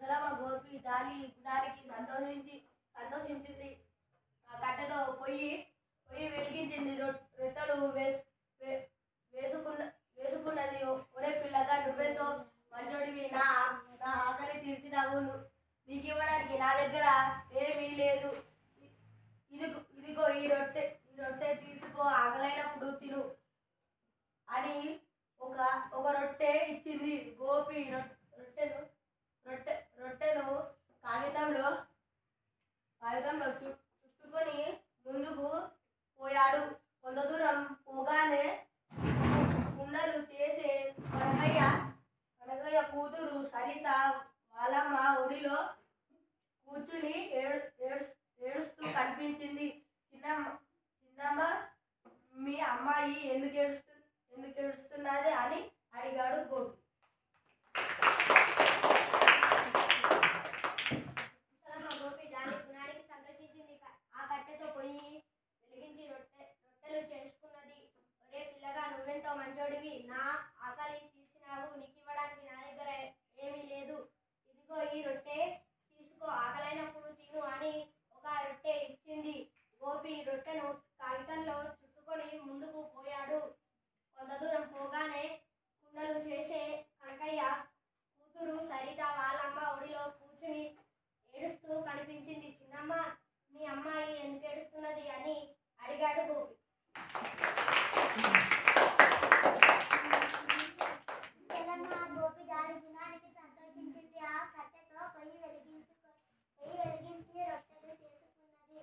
ముసలమ్మ గోపి జాలి గుడానికి సంతోషించింది. ఆ కట్టెతో పొయ్యి వెలిగించింది. రొట్టెలు వేసుకున్నది. ఒరే పిల్లగా, నువ్వెంతో మంచోడివి, నా ఆకలి తీర్చినావు. నీకు ఇవ్వడానికి నా దగ్గర ఏమీ లేదు. ఇదిగో ఈ రొట్టె తీసుకో, ఆకలైనప్పుడు తిను అని ఒక రొట్టె ఇచ్చింది. గోపి రొట్టెను కాగితంలో చుట్టుకొని ముందుకు పోయాడు. కొంత దూరం పోగానే కుండలు చేసే కనకయ్య కూతురు సరిత వాళ్ళమ్మ ఒడిలో కూర్చుని ఏడుస్తూ కనిపించింది. చిన్నమ్మ, మీ అమ్మాయి ఎందుకు ఏడుస్తున్నది అని అడిగాడు గోపి. గోపి జాలి గుణానికి సంతోషించింది. ఆ కట్టెతో పొయ్యి వెలిగించి రొట్టెలు చేసుకున్నది. ఒరే పిల్లగా, నువ్వెంతో మంచోడివి, నా ఆకలి తీర్చినావు. నీకు ఇవ్వడానికి నా దగ్గర ఏమీ లేదు. ఇదిగో ఈ రొట్టె తీసుకో, ఆకలైనప్పుడు తిను అని ఒక రొట్టె ఇచ్చింది. గోపి రొట్టెను కాగితంలో చుట్టుకొని ముందుకు పోయాడు. కొంత దూరం పోగానే కుండలు చేసే కనకయ్య కూతురు సరిత వాళ్ళమ్మ ఒడిలో కూర్చుని ఏడుస్తూ కనిపించింది. చిన్నమ్మ, మీ అమ్మాయి ఎందుకు ఏడుస్తున్నది అని అడిగాడు గోపి. గోపి జాలి గుణానికి సంతోషించింది. ఆ కట్టెతో పొయ్యి వెలిగించి రొట్టెలు చేసుకున్నది.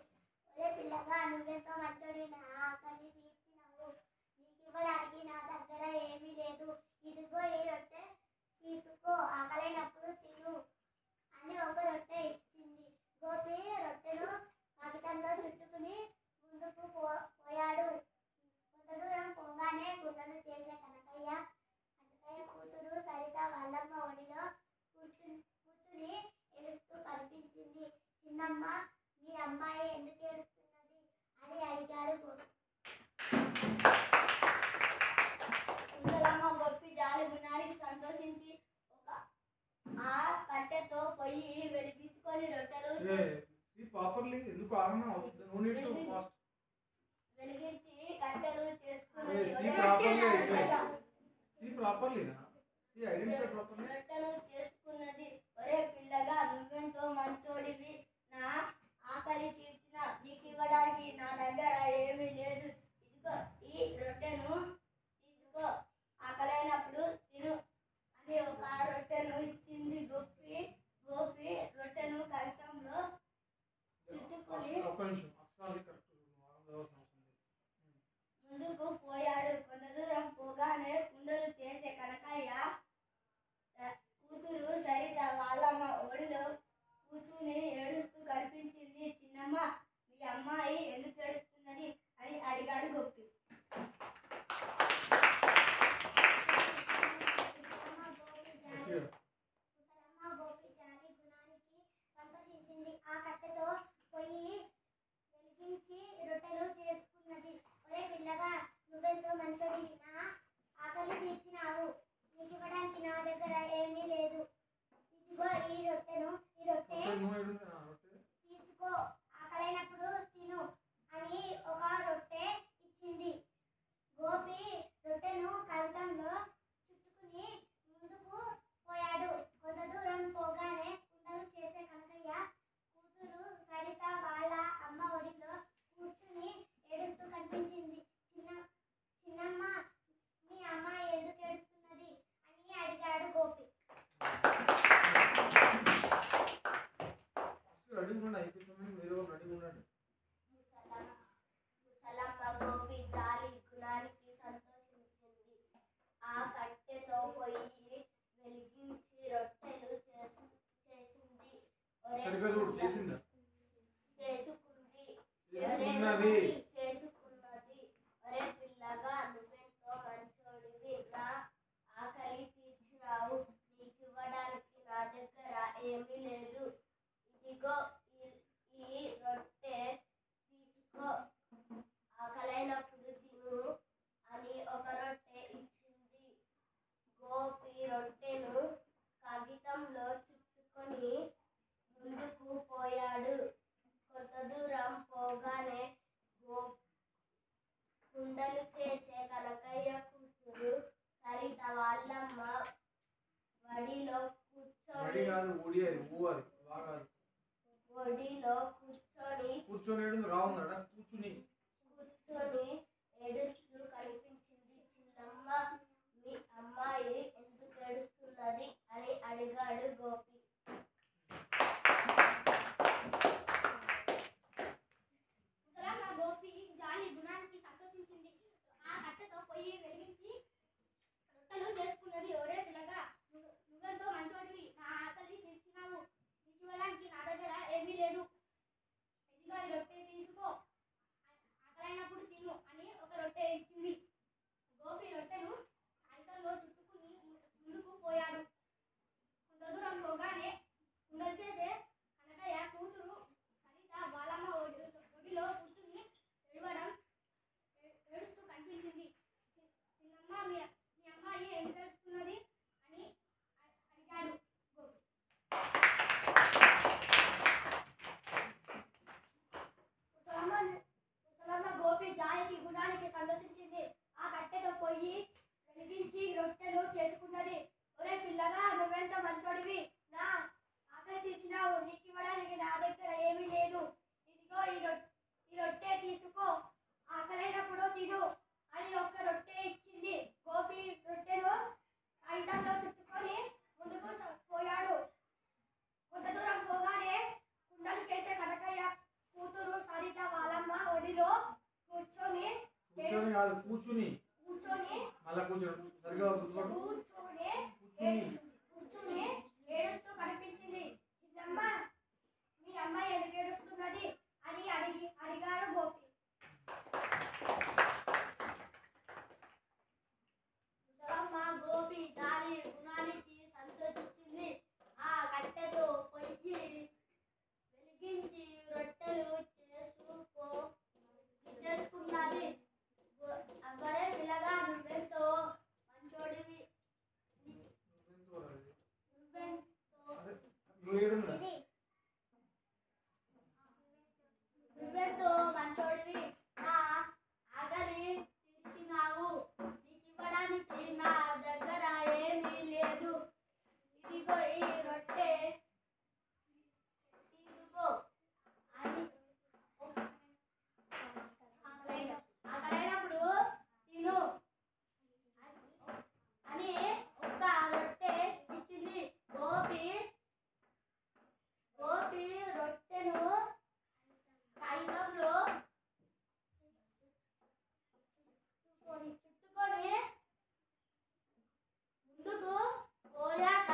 ఒరే పిల్లగా, నువ్వెంతో మంచోడి, నా ఆకలి తీర్చినావు. నీకు ఇవ్వడానికి నా దగ్గర ఏమీ లేదు. ఇదిగో ఈ రొట్టె తీసుకో, ఆకలైనప్పుడు తిను అని ఒక రొట్టె ఇచ్చింది. గోపి రొట్టెను కాగితంలో చుట్టుకుని ముందుకు పోయాడు. కొంత దూరం పోగానే కుండలు చేసే కనకయ్య కూతురు సరిత వాళ్ళమ్మ ఒడిలో కూర్చుని ఏడుస్తూ కనిపించింది. చిన్నమ్మ, మీ అమ్మాయి ఎందుకు ఏడుస్తున్నది అని అడిగాడు గోపి. ముసలమ్మ గోపి జాలి గుణానికి సంతోషించి ఆ కట్టెతో పొయ్యి వెలిగించుకొని రొట్టెలు వెలిగించి కట్టెలు చేసుకున్నది. రొట్టెలు చేసుకున్నది. ఒరే పిల్లగా, నువ్వెంతో మంచోడివి, నా ఆకలి తీర్చిన. నీకు ఇవ్వడానికి నా దగ్గర ఏమీ లేదు. ఇదిగో ఈ రొట్టెను తీసుకో, ఆకలైనప్పుడు తిను అని ఒక రొట్టెను ఇచ్చింది. గోపి రొట్టెను కాగితంలో చుట్టుకొని ముందుకు పోయాడు. కొంత దూరం పోగానే కుండలు చేసే కనకయ్య కూతురు సరిత వాళ్ళమ్మ ఒడిలో కూర్చుని ఏడుస్తూ కనిపించింది. చిన్నమ్మ, మీ అమ్మాయి ఎందుకు ఏడుస్తున్నది అని అడిగాడు గోపి. గోపి జాలి గుణానికి సంతోషించింది. ఆ కట్టెతో పొయ్యి వెలిగించి రొట్టెలు చేసుకున్నది. ఒరే పిల్లగా, నువ్వెంతో మంచోడివి, నా ఆకలి తీర్చినావు. నీకు ఇవ్వడానికి నా దగ్గర ఏమీ లేదు. ఇదిగో ఈ రొట్టె తీసుకో, ఆకలైనప్పుడు తిను అని ఒక రొట్టె ఇచ్చింది. గోపి రొట్టెను కాగితంలో చుట్టుకుని ముందుకు పోయాడు. కొంత దూరం పోగానే కుండలు చేసే కనకయ్య కూతురు సరిత వాళ్ళ అమ్మ ఒడిలో కూర్చుని ఏడుస్తూ కనిపించింది. చిన్నమ్మ, మీ అమ్మాయి ఎందుకు ఏడుస్తున్నది అని అడిగాడు గోపి. ముసలమ్మ గోపి జాలి గుణానికి సంతోషించింది. ఆ కట్టెతో పొయ్యి వెలిగించి రొట్టెలు చేసుకుంది. ఒరే పిల్లగా, నువ్వెంతో మంచోడివి, నా ఆకలి తీర్చినావు. నీకు ఇవ్వడానికి నా దగ్గర ఏమీ లేదు. ఇదిగో ఈ రొట్టె తీసుకో, ఆకలైనప్పుడు తిను అని ఒక రొట్టె ఇచ్చింది. గోపి రొట్టెను కాగితంలో చుట్టుకొని చుట్టుకొని ముందుకు పోయాడు. కొంత దూరం పోగానే కుండలు చేసే కనకయ్య కూతురు సరిత వాళ్ళమ్మ ఒడిలో కూర్చొని ఏడుస్తూ కనిపించింది. చిన్నమ్మ, మీ అమ్మాయి ఎందుకు ఏడుస్తున్నది అని అడిగాడు గోపి. ముసలమ్మ గోపి జాలి గుణానికి సంతోషించింది. ఆ కట్టెతో పొయ్యి వెలిగించి రొట్టెలు చేసుకున్నది. ఒరే పిల్లగా, నువ్వెంతో మంచోడివి, నా ఆకలి తీర్చినావు. నీకు ఇవ్వడానికి నా దగ్గర ఏమీ లేదు. ఇదిగో ఈ రొట్టె తీసుకో, ఆకలైనప్పుడు తిను అని ఒక రొట్టె ఇచ్చింది. గోపి రొట్టెను కాగితంలో చుట్టుకుని ముందుకు పోయాడు. కొంత దూరం పోగానే కుండలు చేసే కనకయ్య కూతురు సరిత బాలమ్మ ఒడిలో కూర్చుని ఏడుస్తూ కనిపించింది. చిన్నమ్మ, మీ అమ్మాయి ఎందుకు ఏడుస్తున్నది అని అడిగాడు గోపి. ముసలమ్మ గోపి జాలికి గుణానికి సంతోషించింది. ఆ కట్టెతో పొయ్యి వెలిగించి రొట్టెలు చేసుకున్నది. ఒరే పిల్లగా, నువ్వెంత మంచోడివి, నా ఆకలి తీర్చినావు. నీకు ఇవ్వడానికి నా దగ్గర ఏమీ లేదు. ఇదిగో ఈ రొట్టె తీసుకో, ఆకలైనప్పుడు తిను అని ఒక్క రొట్టె ఇచ్చింది. గోపి రొట్టెను కాగితంలో చుట్టుకొని ముందుకు పోయాడు. కొంత దూరం పోగానే కుండలు చేసే కనకయ్య కూతురు సరిత వాళ్ళమ్మ ఒడిలో కూర్చొని ఏడుస్తూ కనిపించింది. చిన్నమ్మ, మీ అమ్మాయి ఎందుకు ఏడుస్తున్నది అని అడిగాడు గోపి. ముసలమ్మ గోపి జాలి గుణానికి సంతోషించింది. ఆ కట్టెతో పొయ్యి వెలిగించి రొట్టెలు చేసుకున్నది. అవ్వరే పిల్లగా, నువ్వెంతో మంచోడివి, నా ఆకలి తీర్చినావు. నీకు ఇవ్వడానికి నా దగ్గర ఏమీ లేదు. ఇదిగో ఈ రొట్టె తీసుకో అని ఆకలైనప్పుడు తిను అని ఒక్క రొట్టె ఇచ్చింది. గోపి రొట్టెను కాగితంలో చుట్టుకొని ముందుకు పోయాక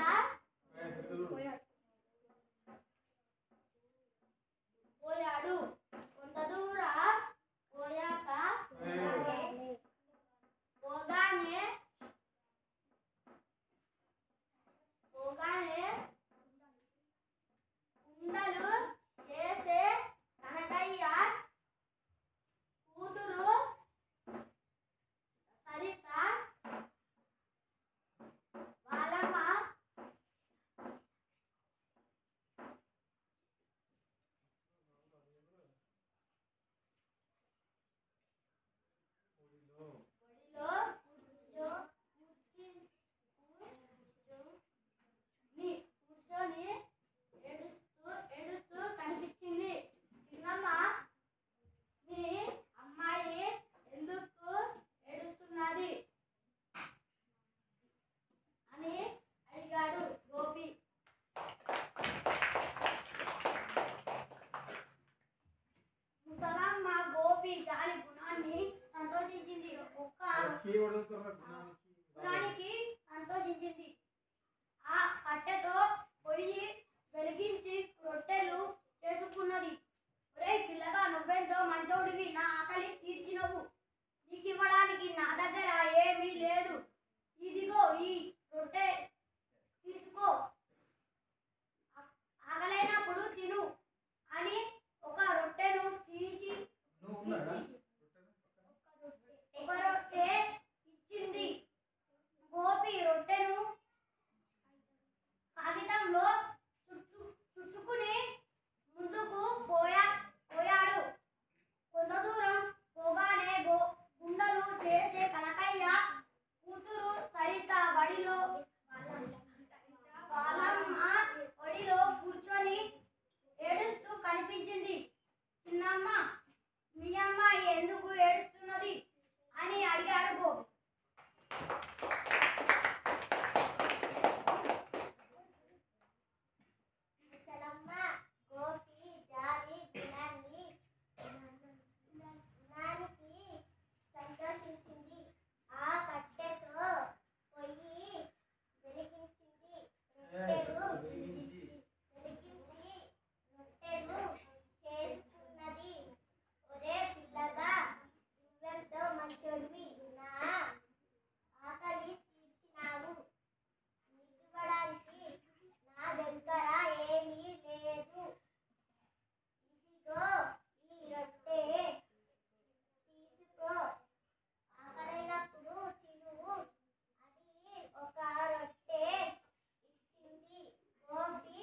వెలిగించి రొట్టెలు చేసుకున్నది. ఒరే పిల్లగా నువ్వెంతో మంచోడివి, నా ఆకలి తీర్చినావు. నీకివ్వడానికి నా దగ్గర ఏమీ లేదు. ఇదిగో ఈ రొట్టె తీసుకో, ఆకలైనప్పుడు తిను అని ఒక రొట్టె ఇచ్చింది. గోపి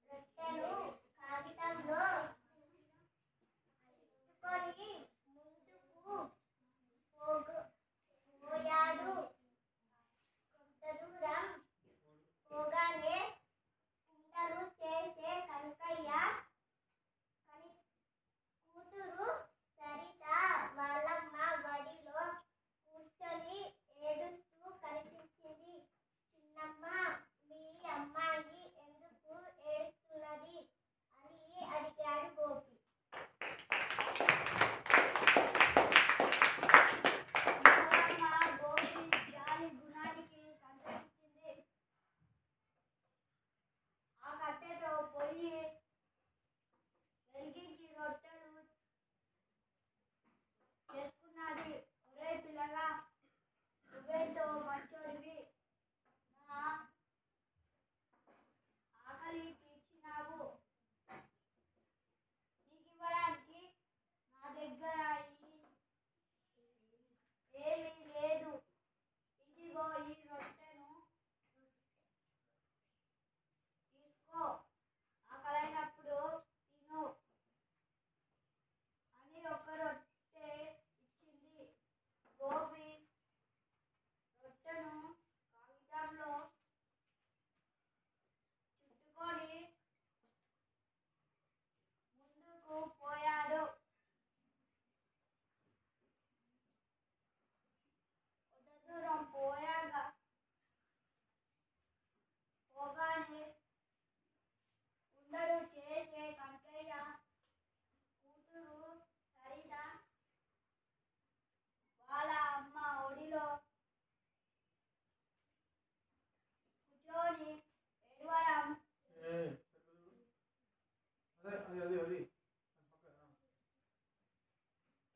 రొట్టెను కాగితంలో చుట్టుకొని ముందుకు పోయాడు. కొంత దూరం పోగానే కుండలు చేసే కనకయ్య కూతురు సరిత వాళ్ళమ్మ వడిలో కూర్చొని ఏడుస్తూ కనిపించింది. చిన్నమ్మ, మీ అమ్మాయి ఎందుకు ఏడుస్తున్నది అని అడిగాడు గోపి. గోపి జాలి గుణానికి సంతోషించింది. ఆ కట్టెతో పొయ్యి వెలిగించి రొట్టెలు చేసుకున్నది. ఒరే పిల్లగా నువ్వెంతో మంచోడివి, నా ఆకలి తీర్చినావు. నీకివ్వడానికి నా దగ్గర ఏమీ లేదు. ఇదిగో ఈ రొట్టెను తీసుకో, ఆకలైనప్పుడు తిను అని ఒక రొట్టె ఇచ్చింది. గోపి రొట్టెను కాగితంలో చుట్టుకొని ముందుకు పోయాడు. కొంత దూరం పోగానే కుండలు చేసే కనకయ్య కూతురు సరిత వాళ్ళ అమ్మ ఒడిలో కూర్చొని ఏడవడం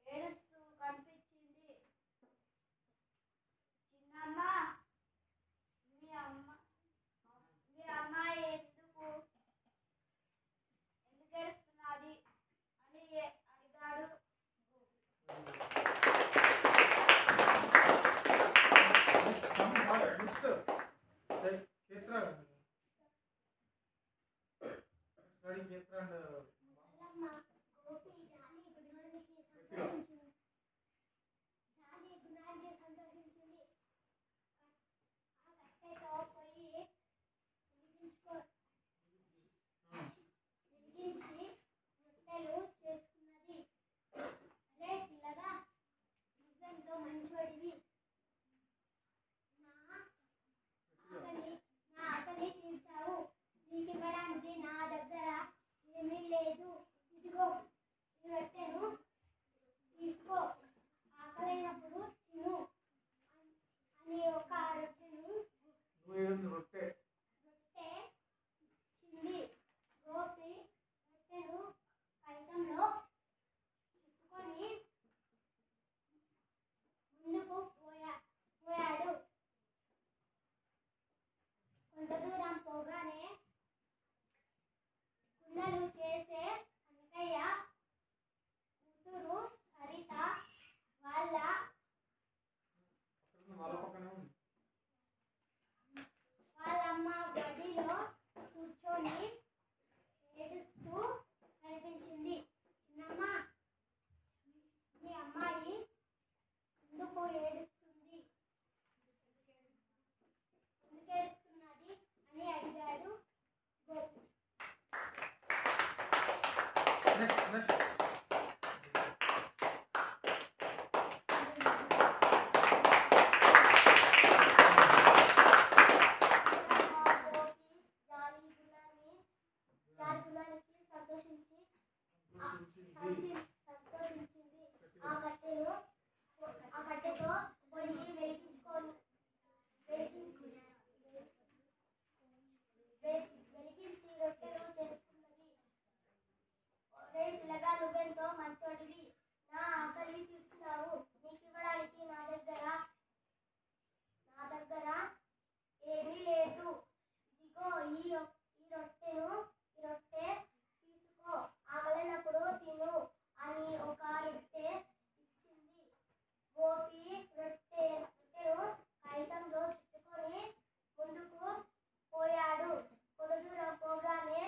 ఏడుస్తూ కనిపించింది. చిన్నమ్మ, మీ అమ్మాయి ఎందుకు ఏడుస్తున్నది అని అడిగాడు. సంతోషించింది. ఆ కట్టెతో పొయ్యి వెలిగించి రొట్టెలు చేసుకున్నది. అరే పిల్లగా నువ్వెంతో మంచోడివి, నా ఆకలి తీర్చావు. నీకివ్వడానికి నా దగ్గర ఏమీ లేదు. ఇదిగో ఈ రొట్టెను తీసుకో, ఆకలైనప్పుడు తిను అని ఒక రొట్టెను ఇచ్చింది. గోపి రొట్టెను కాగితంలో చుట్టుకొని ముందుకు పోయాడు. కొంత దూరం పోగానే కుండలు చేసే కనకయ్య కూతురు సరిత వాళ్ళ వాళ్ళమ్మ గదిలో కూర్చొని ఏడుస్తూ కనిపించింది. చిన్నమ్మ, మీ అమ్మాయి ఎందుకు ఏడుస్తున్నది అని పిల్లగా నువ్వెంతో మంచోడివి, నా ఆకలి తీర్చినావు. నీకివ్వడానికి నా దగ్గర ఏమీ లేదు. ఇదిగో ఈ రొట్టె తీసుకో, ఆకలినప్పుడు తిను అని ఒక రొట్టె ఇచ్చింది. గోపి రొట్టెను కాగితంలో చుట్టుకొని ముందుకు పోయాడు. కొద్దిదూరం పోగానే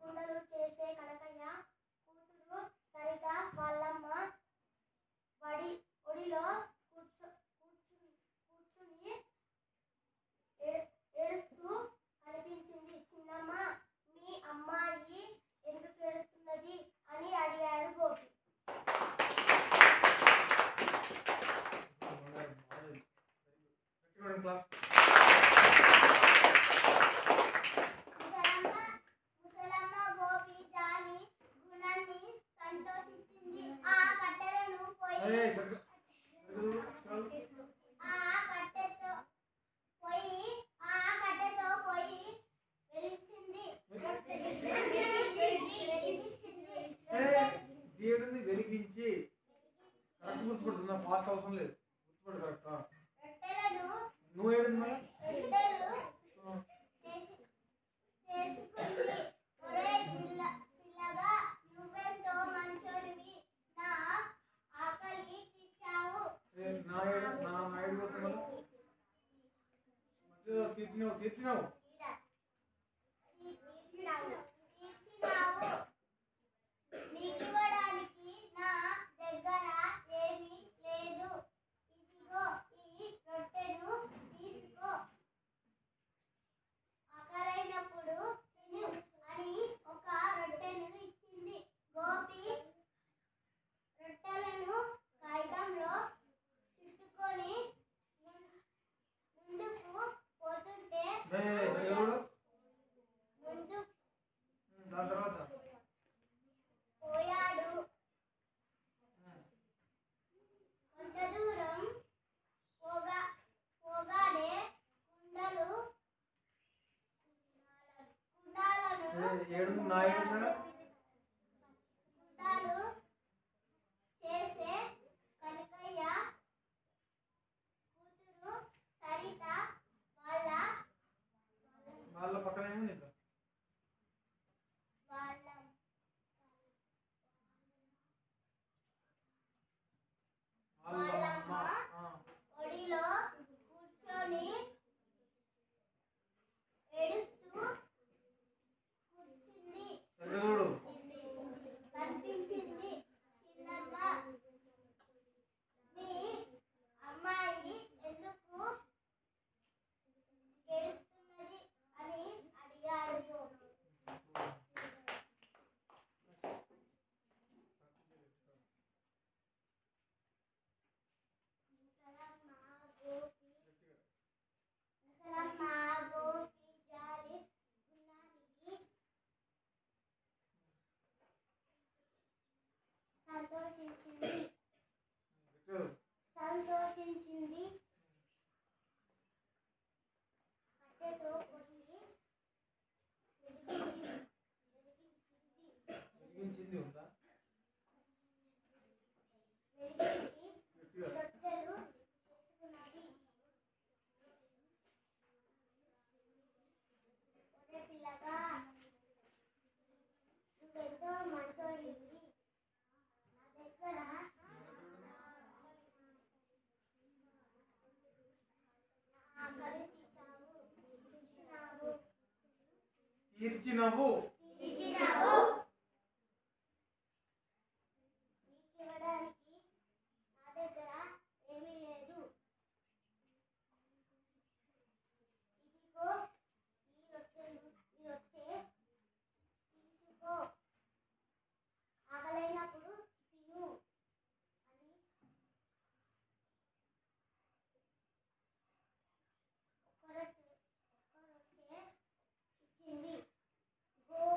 కుండలు చేసే కనకయ్య కూతురు సరిత వాళ్ళమ్మ ఒడిలో కూర్చుని ఏడుస్తూ కనిపించింది. చిన్నమ్మ, మీ అమ్మాయి ఎందుకు ఏడుస్తున్నది అని అడిగాడు గోపి. ముసలమ్మ గోపి జాలి గుణాన్ని సంతోషించింది. ఆ కట్టెతో పోయి వెలిగించి గుర్తుపడుతున్నా, ఫాస్ట్ అవసరం లేదు, గుర్తుపడు కరెక్ట్. నువ్వు ఏడుంది మరి పిల్లగా నువ్వెంతో మంచోడివి, నా ఆకలి తీర్చావు. నా నాయుడు కోసం తీర్చినావు. నీకివ్వడానికి నా దగ్గర ఏమీ లేదు. ఇదిగో ఈ రొట్టెను తీసుకో, ఆకలైనప్పుడు తిను అని ఒక రొట్టెను ఇచ్చింది. గోపి రొట్టెలను కాగితంలో చుట్టుకొని ముందుకు పోతుంటే దాని తర్వాత పోయాడు. కొంత దూరం పోగానే కుండాలు చేసే కనకయ్య కూతురు సరిత వాళ్ళ పక్కన ఏముంది ఇంకా వాళ్ళమ్మ ఒడిలో కూర్చొని ఏడుస్తూ కనిపించింది. చిన్నమ్మ, మీ అమ్మాయి ఎందుకు ఏడుస్తున్నది అని అడిగాడు గోపి. ముసలమ్మ గోపి జాలి గుణానికి సంతోషించింది. కట్టెతో పోయి వెలిగించింది ఉందా వెలిగించి రొట్టెలు చేసుకున్నది. ఒరే పిల్లగా నువ్వెంతో మంచోడివి, నా దగ్గర ఆకలి తీర్చినవు. నీకివ్వడానికి నా దగ్గర ఏమీ లేదు. ఇదిగో ఈ రొట్టె తీసుకో, ఆకలైనప్పుడు తిను అని ఒక రొట్టె ఇచ్చింది. గోపి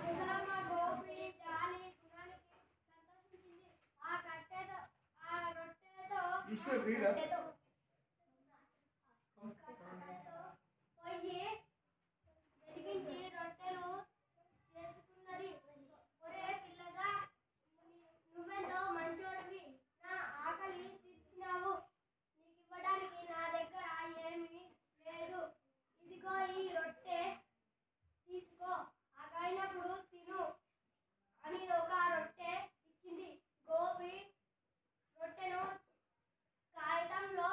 ముసలమ్మ గోపి జాలి గుణానికి సంతోషించింది. ఆ కట్టెతో ఆ రొట్టెతో పొయ్యి వెలిగించి రొట్టెలు చేసుకున్నది. ఒరే పిల్లగా, నువ్వెంతో మంచోడివి. నా ఆకలి తీర్చినావు. నీకివ్వడానికి నా దగ్గర ఏమీ లేదు. ఇదిగో ఈ రొట్టె తీసుకో, ఆకలినప్పుడు తిను అని ఒక రొట్టె ఇచ్చింది. గోపి రొట్టెను కాగితంలో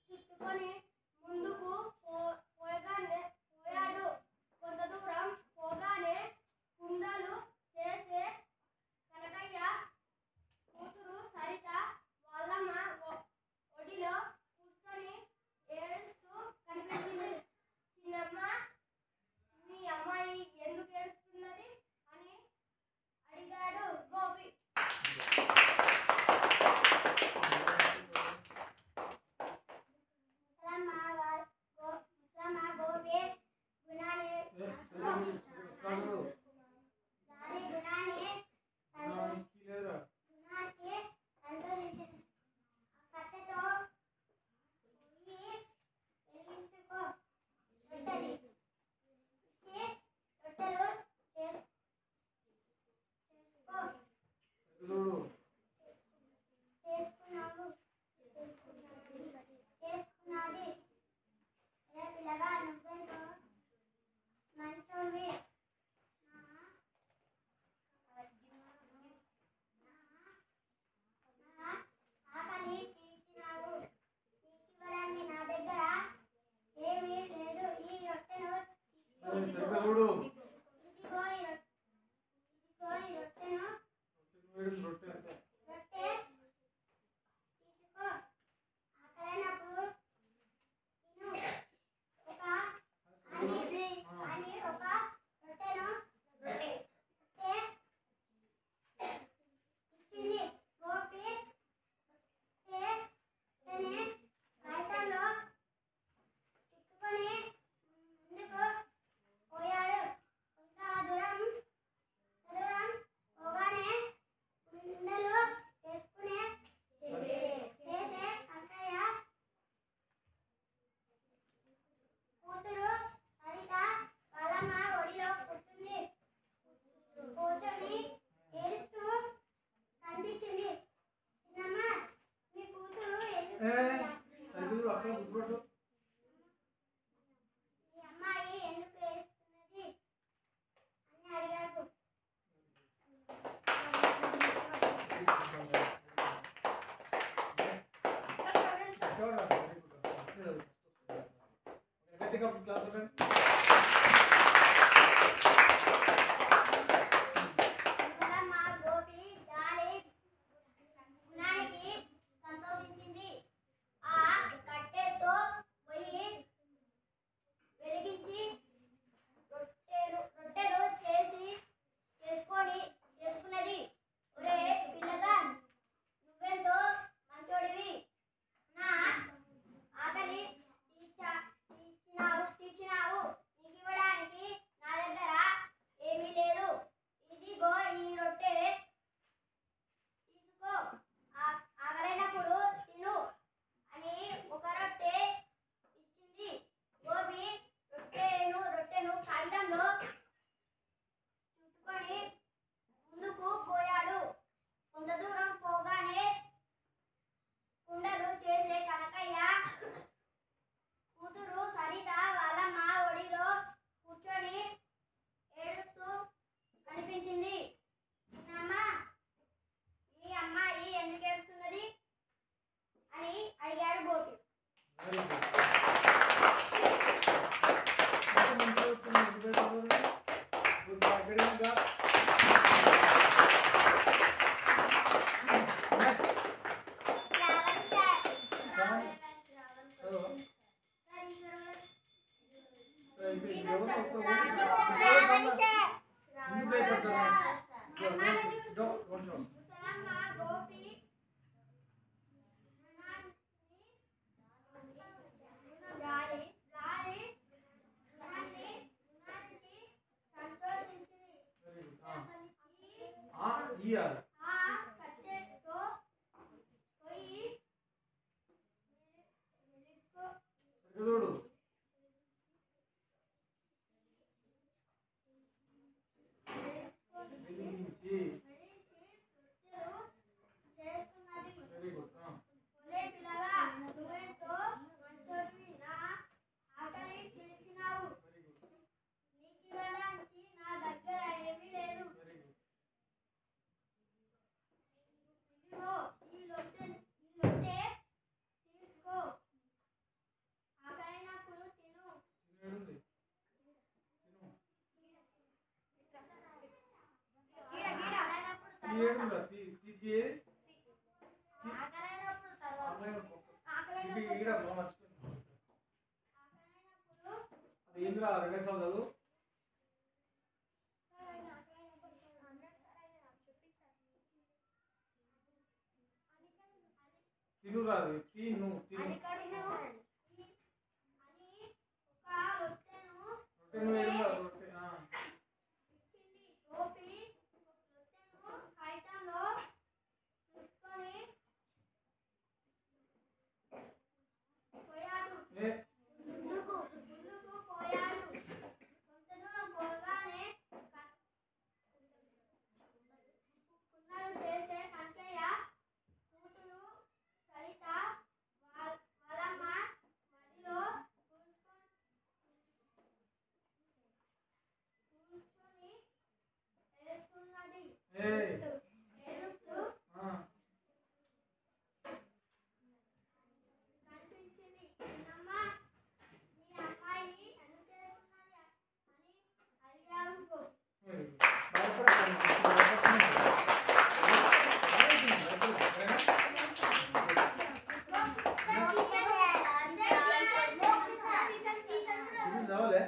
చుట్టుకొని ముందుకు పోయాడు. కొంత దూరం పోగానే కుండలు చేసే కనకయ్య కూతురు సరిత వాళ్ళమ్మ ఒడిలో కూర్చొని ఏడుస్తూ కనిపించింది. చిన్నమ్మ, మీ అమ్మాయి ఎందుకు ఏడుస్తున్నది అని అడిగాడు గోపి. ముసలమ్మ గోపి గుణాన్ని గుణానికి సంతోషించింది. ఆ కట్టెతో పొయ్యి వెలిగించుకో, రొట్టెలు ఇచ్చి రొట్టెలు చేసుకో చేసుకున్నది. రే పిల్లగా, నువ్వెంతో మంచోడివి. నా ఆకలి తీర్చినావు. నీకివ్వడానికి నా దగ్గర ఏమీ లేదు. ఈ రొట్టెను ఇదిగో ఈ రొట్టెను రొట్టె తీసుకో, ఆకలైనప్పుడు తిను అని ఒక రొట్టెను ఇచ్చింది. గోపి రొట్టెని కాగితంలో చుట్టుకొని ముందుకు పోయాడు. కొంత దూరం పోగానే కుండలు చేసే అంకయ్య కూతురు సరిత వాళ్ళమ్మ ఒడిలో కూర్చొని ఏడుస్తూ కనిపించింది. చిన్నమ్మ, మీ కూతురు మీ అమ్మాయి ఎందుకు ఏడుస్తున్నది అని అడిగాడు. ముసలమ్మ గోపి జాలి గుణానికి సంతోషించింది. ఆ కట్టెతో పొయ్యి వెలిగించి రొట్టెలు చేసుకున్నది. ఒరే పిల్లగా, నువ్వెంతో మంచోడివి. నా ఆకలి తీర్చినావు. నీకివ్వడానికి నా దగ్గర ఏమీ లేదు. ఇదిగో ఈ రొట్టె తీసుకో, ఆకలైనప్పుడు తిను అని ఒక రొట్టె ఇచ్చింది. గోపి రొట్టెను కాగితంలో చుట్టుకొని ముందుకు పోయాడు. కొంత దూరం పోగానే కుండలు చేసే కనకయ్య కూతురు సరిత వాళ్ళమ్మ ఒడిలో కూర్చొని ఏడుస్తూ కనిపించింది. చిన్నమ్మ, మీ అమ్మాయి ఎందుకు ఏడుస్తున్నది అని అడిగాడు గోపి. Don't shout. ముసలమ్మ గోపి గాలి గాలి గుణానికి సంతోషించింది. Very good. ఆ ఇయ్యాలి. కట్టెతో పోయి సరిగ్గా చూడు. వెలిగించి. చేస్తున్నది. Very good. ఒరే పిల్లగా నువ్వెంతో మంచోడివి. నా ఆకలి తీర్చినావు. Very good. నీకివ్వడానికి నా దగ్గర ఏమీ లేదు. Very good. ఇదిగో ఈ లొట్టె తీసుకో. ఆకలినప్పుడు తిను. తినేడుంది. తిను. ఆకలినప్పుడు తీయేడుందా? తీసి ఆకలినప్పుడు తర్వాత ఇది ఈడ మర్చిపోయింది. ఆకలినప్పుడు అది ఏంద్రా రెండేసార్లు చదువు. తినురా అది. తిను. అని ఒక రొట్టెను రొట్టెను ఏడుందా? రొట్టె. ఇచ్చింది. గోపి రొట్టెను కాగితంలో చుట్టుకొని పోయాడు. ముందుకు పోయాడు. కొంత దూరం పోగానే కున్నలు చేసే కనకయ్య కూతురు సరిత వాళ్ళమ్మ మదిలో కూర్చొని ఏడుస్తున్నది. ఏడుస్తూ కనిపించింది. చిన్నమ్మ మీ అమ్మాయి ఎందుకేస్తున్నది అని అడిగారు. చదవలే.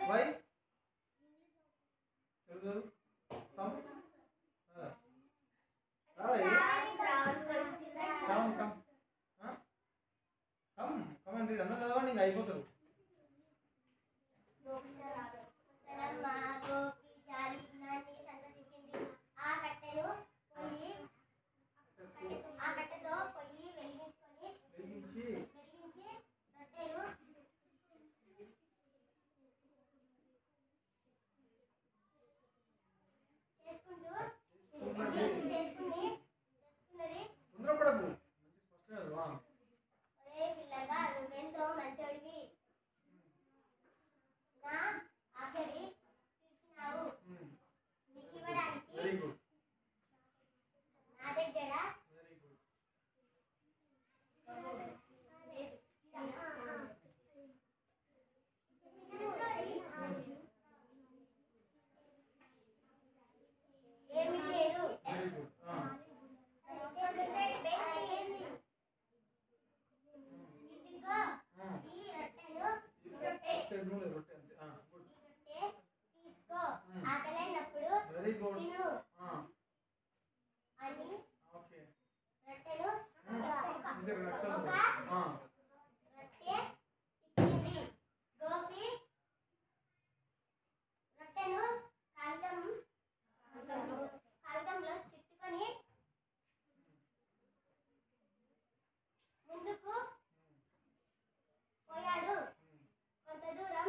వై చదువు. Come. Come come come come అండి. అన్న చదవండి ఇంకా అయిపోతారు. ముసలమ్మ గోపి జాలి గుణాన్ని సంతోషించింది. ఆ కట్టెతో పొయ్యి వెలిగించి. వెలిగించి రొట్టెలు చేసుకున్నది. తొందరపడకు. మంచి స్పష్టంగా చదువు. ఒరే పిల్లగా నువ్వెంతో మంచోడివి. నా ఆకలి తీర్చినావు. నీకివ్వడానికి వెరీ గుడ్. నా దగ్గర వెరీ గుడ్. ఏమీ లేదు. Very good. ఇదిగో ఈ రొట్టెను రొట్టె అంతే. గుడ్. రొట్టె తీసుకో. ఆకలైనప్పుడు వెరీ గుడ్. తిను అని ఓకే. రొట్టెను ఇంకా 2 అక్షరాలు. రొట్టె ఇచ్చింది. గోపి రొట్టెను కాగితంలో చుట్టుకొని ముందుకు పోయాడు. కొంత దూరం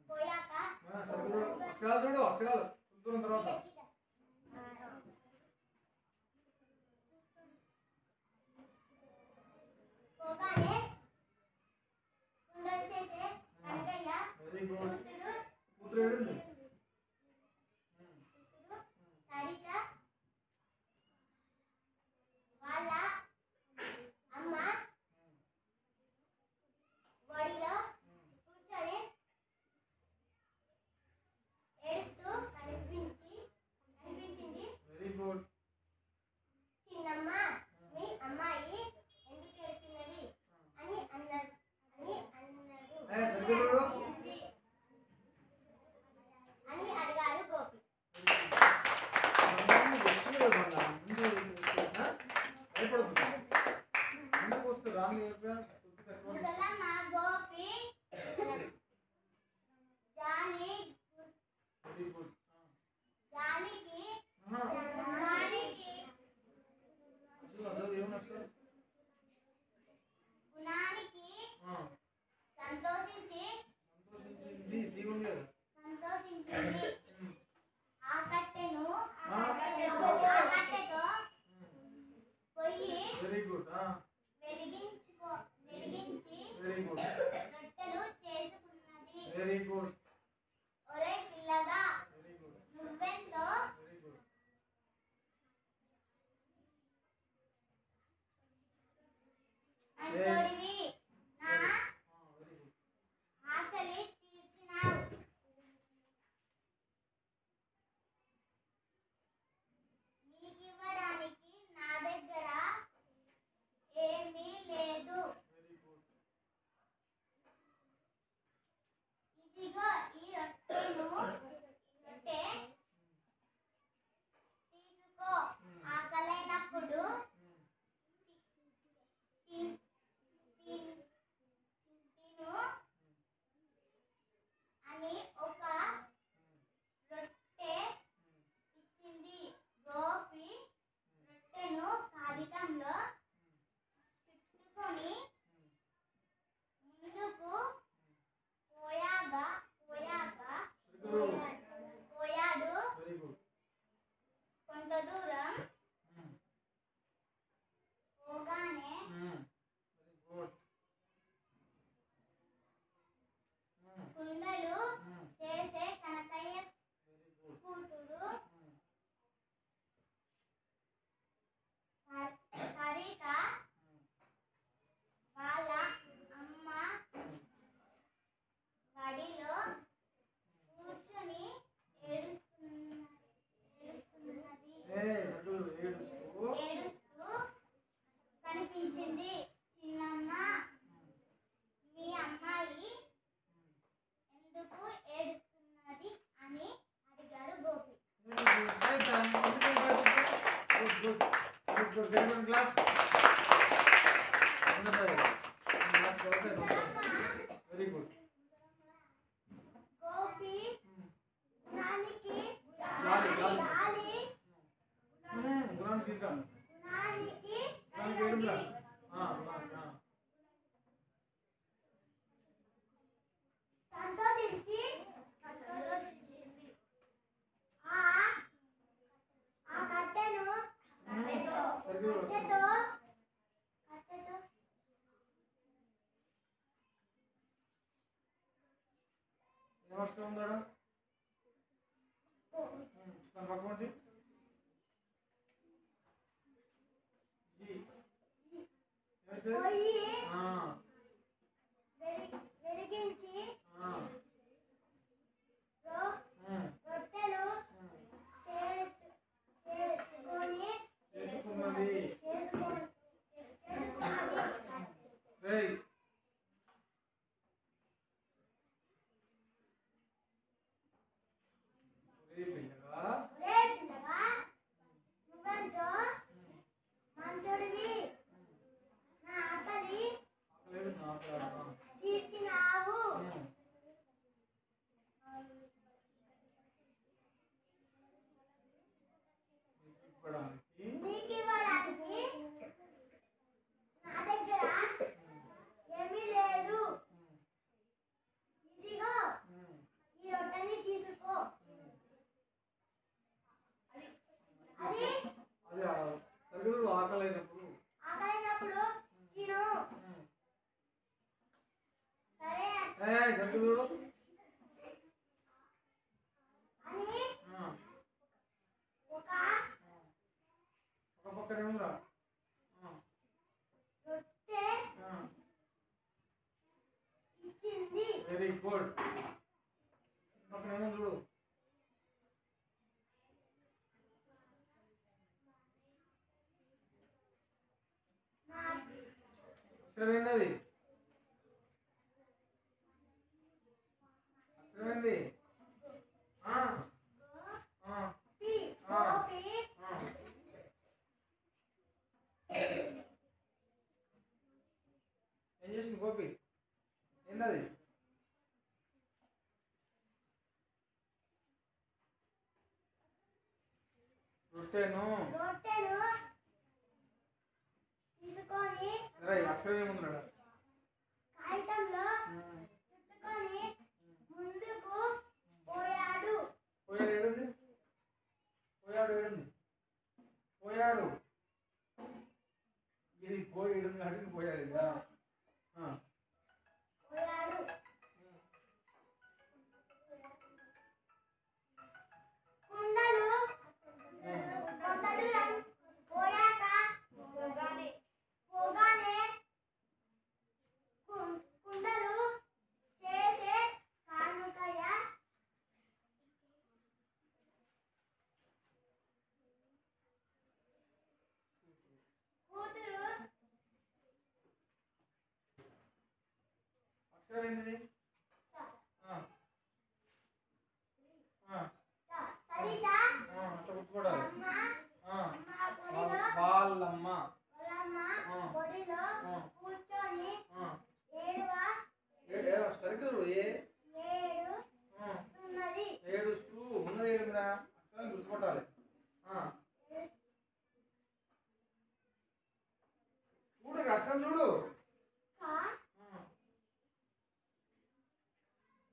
పోయాక సరిగ్గా చూడు. అక్షరాలు చూడు. అక్షరాలు దూరం తర్వాత. పోగానే కుండలు చేసే కనకయ్య వెరీ గుడ్. కూతురు కూతురు ఏడుంది. సరిత వాళ్ళ అమ్మ ఒడిలో కూర్చొని ఏడుస్తూ కనిపించింది. Very good. చిన్నమ్మ మీ అమ్మాయి ఎందుకు ఏడుస్తున్నది అని అన్నాడు. సరిగ్గా చూడు. వెలిగించి వెరీ గుడ్ రొట్టెలు చేసుకున్నది. వెరీ గుడ్ ఒరే పిల్లగా వెరీ గుడ్ నువ్వెంతో వెరీ గుడ్ మంచోడివి, నా వెరీ గుడ్ ఆకలి తీర్చినావు. నీకివ్వడానికి నా దగ్గర ఏమీ లేదు. వెరీ గుడ్ ఇదిగో ఈ రొట్టె తీసుకో. ఆకలైనప్పుడు తిను అని ఒక రొట్టె ఇచ్చింది. గోపి రొట్టెను కాగితంలో చుట్టుకొని ముందుకు పోయాడు. వెరీ గుడ్ కొంత దూరం పోగానే వెరీ గుడ్ కుండలు చేసే కనకయ్య వెరీ గుడ్ కూతురు సరిత వాళ్ళ అమ్మ గడిలో కూర్చొని ఏడుస్తున్నది. ఏడుస్తూ కనిపించింది. చిన్నమ్మ, మీ అమ్మాయి ఎందుకు ఏడుస్తున్నది అని అడిగాడు గోపి. వెరీ గుడ్ గోపి గుణానికి జాలి. జాలి, గుణాన్ని తీసుకురాను గుణానికి ఏడుగా సంతోషించింది. ఆ కట్టెను కట్టెతో ఏమొస్తా ఉందా తన పక్కన పోయి వెలిగించి రొట్టెలు చేసుకున్నది. నువ్వెంతో మంచోడివి, నా ఆకలి తీర్చినావు. నీకివ్వడానికి నా దగ్గర ఏమీ లేదు. ఇదిగో ఈ రొట్టెని తీసుకో. అది ఆకలైనప్పుడు ఆకలినప్పుడు తిను. సరే సరిగ్గా అని ఒక పక్కనే ఉందా రొట్టె ఇచ్చింది. వెరీ గుడ్ పక్కనే ఉంది చూడు అక్షరమైంది అది అక్షరమైంది గోపి ఏం చేసింది గోపి ఏందది రొట్టెను తీసుకొని అక్షరం ఏముంది కాగితంలో చుట్టుకొని ముందుకు పోయాడు. పోయాడు ఇది పోయి అడిగి పోయాడు ఇక. పోయాడు. కుండలు పోయాక పోగానే కుండలు చేసే కానుకయ్య కూతురు అక్షరం ఏంది? సరిత అట్లా గుర్తుపడాలి. పొడిలో వాళ్ళమ్మ పొడిలో కూర్చొని సరిగ్గా ఏడుస్తున్నది. ఏడుస్తూ ఉన్నది ఏడుందిరా అక్షరం గుర్తుపట్టాలి. చూడు అక్షరం చూడు.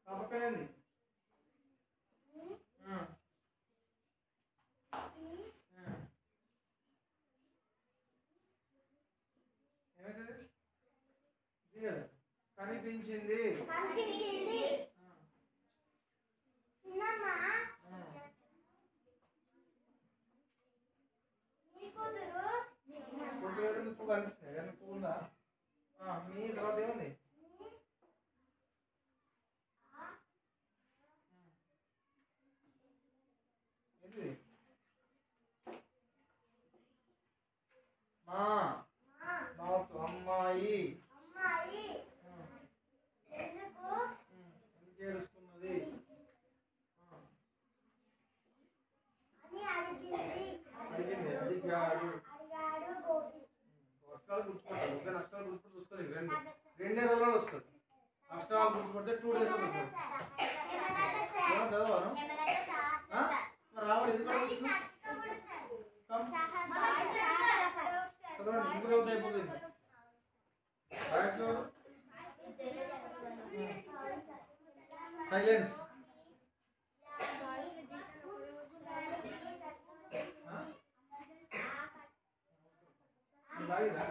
పక్కనేంది? ఏమైతుంది? ఇది కదా కనిపించింది. చిన్నమ్మ నీ కూతురు పువ్వు పువ్వు కనిపిస్తుంది. ఏదైనా పువ్వు ఉందా? మీ తర్వాత ఏముంది? ఏంటిది? బాతు అమ్మాయి ఎందుకు ఎందుకు ఏడుస్తున్నది? అని అడిగింది. అడిగాడు. గోపి. అక్షరాలు గుర్తుపట్టాలి. ఒక అక్షరాలు గుర్తుపట్టి చూసుకోవాలి. రెండే రోజుల్లో వస్తుంది. అక్షరాలు గుర్తుపడితే 2 days వస్తుంది. చదవాను మరి రావాలి. ఎందుకు చదవండి. ఎందుకు అవుతుంది అయిపోతుంది. సైలెన్స్. బాగా